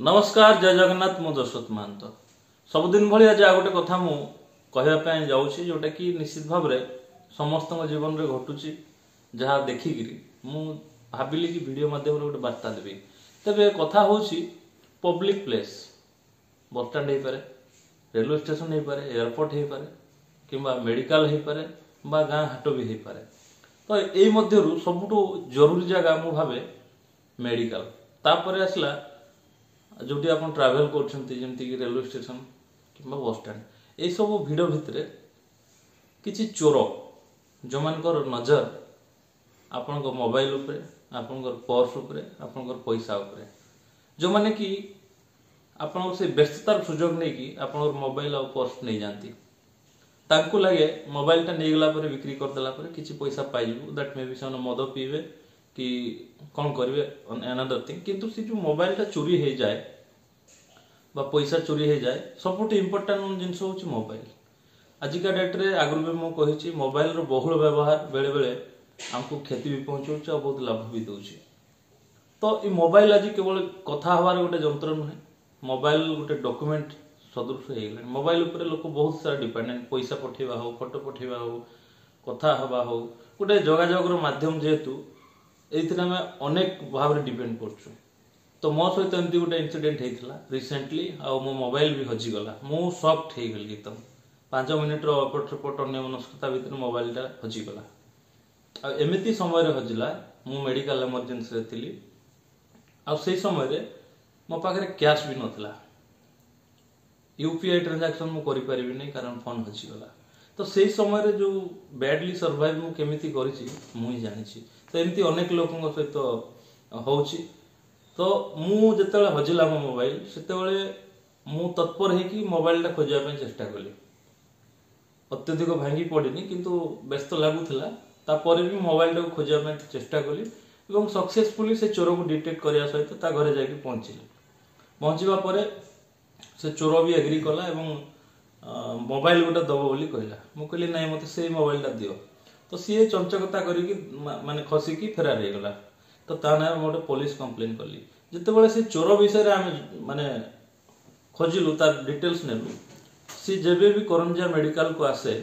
नमस्कार जय जगन्नाथ मु जशोत महंत सबुदिन भाई आज आ गोटे कथा मु कहवाई जाऊँगी जोटा कि निश्चित भाव में समस्त जीवन में घटुची जहाँ देखिकी मु भाविली कि वीडियो माध्यम गोटे बार्ता देवी तेरे कथा हूँ पब्लिक प्लेस बस स्टाण्ड हो पारे रेलवे स्टेशन हो पारे एयरपोर्ट हो पारे कि मेडिकल हो पारे गाँ हाट भी हो पारे तो यही मध्यरु सबुठु जरूरी जगह मु भावे मेडिकल तापर आसला जोटी आप ट्रावेल करमती रेलवे स्टेशन कि बस स्टाण्ड यही सब भिड़ भितर किसी चोर जो मानकर नजर आपण मोबाइल उपरे आपण पर्स उपरे आपण पैसा उपरे जो माने कि आपण से व्यस्ततार सुजोग नहीं कि आपण मोबाइल और पर्स नहीं जाती तांको लगे मोबाइल टा नहीं गला बिक्री करदेला किसी पैसा पाइबू दैट मे बी से मद पीबे कि कौन करेंगे अनदर थिंग किंतु से जो मोबाइल टा चोरी हो जाए बा पैसा चोरी हो जाए सबुठ इम्पोर्टाट जिनस हूँ मोबाइल आजिका डेट रे आगुरी भी मुझे मोबाइल रो बहुल व्यवहार बेले बेले आमको क्षति भी पहुँचाऊँ और बहुत लाभ भी दूसरी तो ये मोबाइल आज केवल कथा हबार गोटे जंत्र नुहे मोबाइल गोटे डॉक्यूमेंट सदृश हो गला मोबाइल उपर लोक बहुत सारा डिपेंडेंट पैसा पठेवा हो फोटो पठेवा हो कथा हवा हो गोटे जोगाजोगर माध्यम जेहेतु ये आम अनेक भाव में डिपेंड कर तो मो सहित एमती गोटे इनसीडेंट होता रिसेंटली आ मो मोबाइल भी हजिगला मु सॉफ्ट हो गली एकदम 5 मिनिट अपट सपट अन्य मनस्कता भितर मोबाइलटा हजिगला एमती समय हजिला मु मेडिकल इमरजेंसी थी से समय मो पाखे कैश भी नथिला यूपीआई ट्रांजैक्शन मु करि परिबि नै कारण फोन हजिगला तो से समय जो बैडली सर्वाइव मु केमिति करिछि मु ही जानिछि तो एमती अनेक लोकଙ୍କ सहित होउछि तो मु जेतेबेले हजिला मो मोबाइल सेतेबेले मु तत्पर है कि मोबाइल टा खोजिया ପାଇଁ चेष्टा कली अत्यधिक भांगी पड़िनी किंतु व्यस्त लागुथिला तापर भी मोबाइल टा खोजिया ପାଇଁ चेष्टा कली एवं सक्सेसफुली से चोर को डिटेक्ट करिया सहित ता घरे जाके पहुंचिली पहुंचीबा परे से चोर भी एग्री कला एवं मोबाइल गोटे दब बोली कहला मु कहली नहीं मते से मोबाइल टा दियो तो सी चंचकता करिकी माने खसिकी फेरार हो गला तो ता ना गोटे पुलिस कंप्लेन कली जितेबाला से चोर विषय आम माने खोजिलु तार डिटेल्स नेलु सी जेबे भी करंजिया मेडिकल को आसे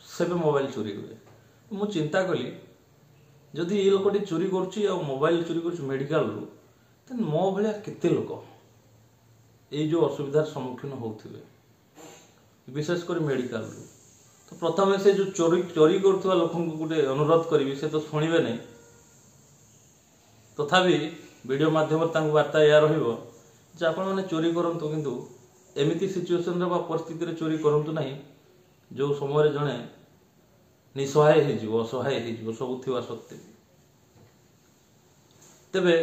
सेबे मोबाइल चोरी हुए मु चिंता कली जदि ये लोकटी चोरी करछि आ मोबाइल चोरी करछि मेडिकल रु तन मो भलिया केते लोक ए जो असुविधार सम्मुखीन होउथिबे विशेष कर मेडिकल रु तो प्रथम से जो चोरी करथुवा लोकन को गुटे अनुरोध करी से तो सुनिबे नहीं तथापि वीडियो माध्यम वार्ता या रहिबो जे आपण माने चोरी करंतु किंतु एमिति सिचुएशन रे बा परिस्थिति रे चोरी करंतु नहीं जो समय रे जणे निसहाय हे जीवो असहाय हे जीवो सब थिवा सत्य तबे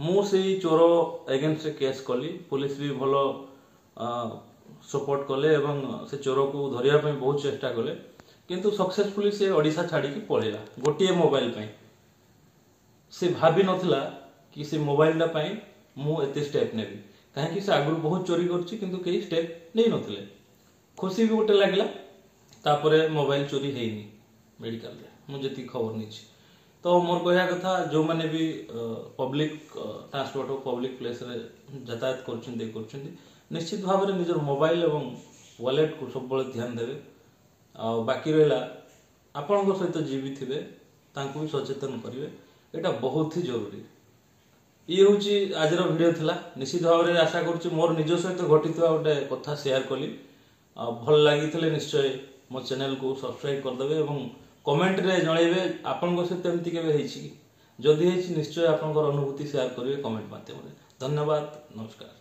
मु से चोर एगेंस्ट रे केस कली पुलिस भी भलो सपोर्ट कले एवं से चोर को धरिया ପାଇଁ बहुत चेष्टा कले किंतु सक्सेसफुली से ओडिशा छाड़ी की पळेला गोटिए मोबाइल ପାଇଁ से भाभी नथिला कि से मोबाइल टा ପାଇଁ मु एते स्टेप नेबी काहे कि से आगु बहुत चोरी करछि किंतु केही स्टेप नै नथिले खुशी भी गोटे लागला तापरे मोबाइल चोरी हेइनी मेडिकल रे मु जति खबर निछि तो मोर कहया कथा जो माने भी पब्लिक ट्रांसपोर्ट पब्लिक प्लेस रे यातायात करछिन निश्चित भाव में निजर मोबाइल एवं वॉलेट को सब बड़े ध्यान देवे आ बाकी रहा आपण सहित जीवी थे भी सचेतन करेंगे यहाँ बहुत ही जरूरी ये हूँ आज वीडियो थिला निश्चित भाव में आशा करुच्ची मोर निज सहित घटी गोटे कथा शेयर कली भल लगी निश्चय मो चैनल को सब्सक्राइब करदे और कमेंट रे जनइबे आपण सहित एमती केबे जदि निश्चय आपंकर अनुभूति शेयर करेंगे कमेंट माध्यम धन्यवाद नमस्कार।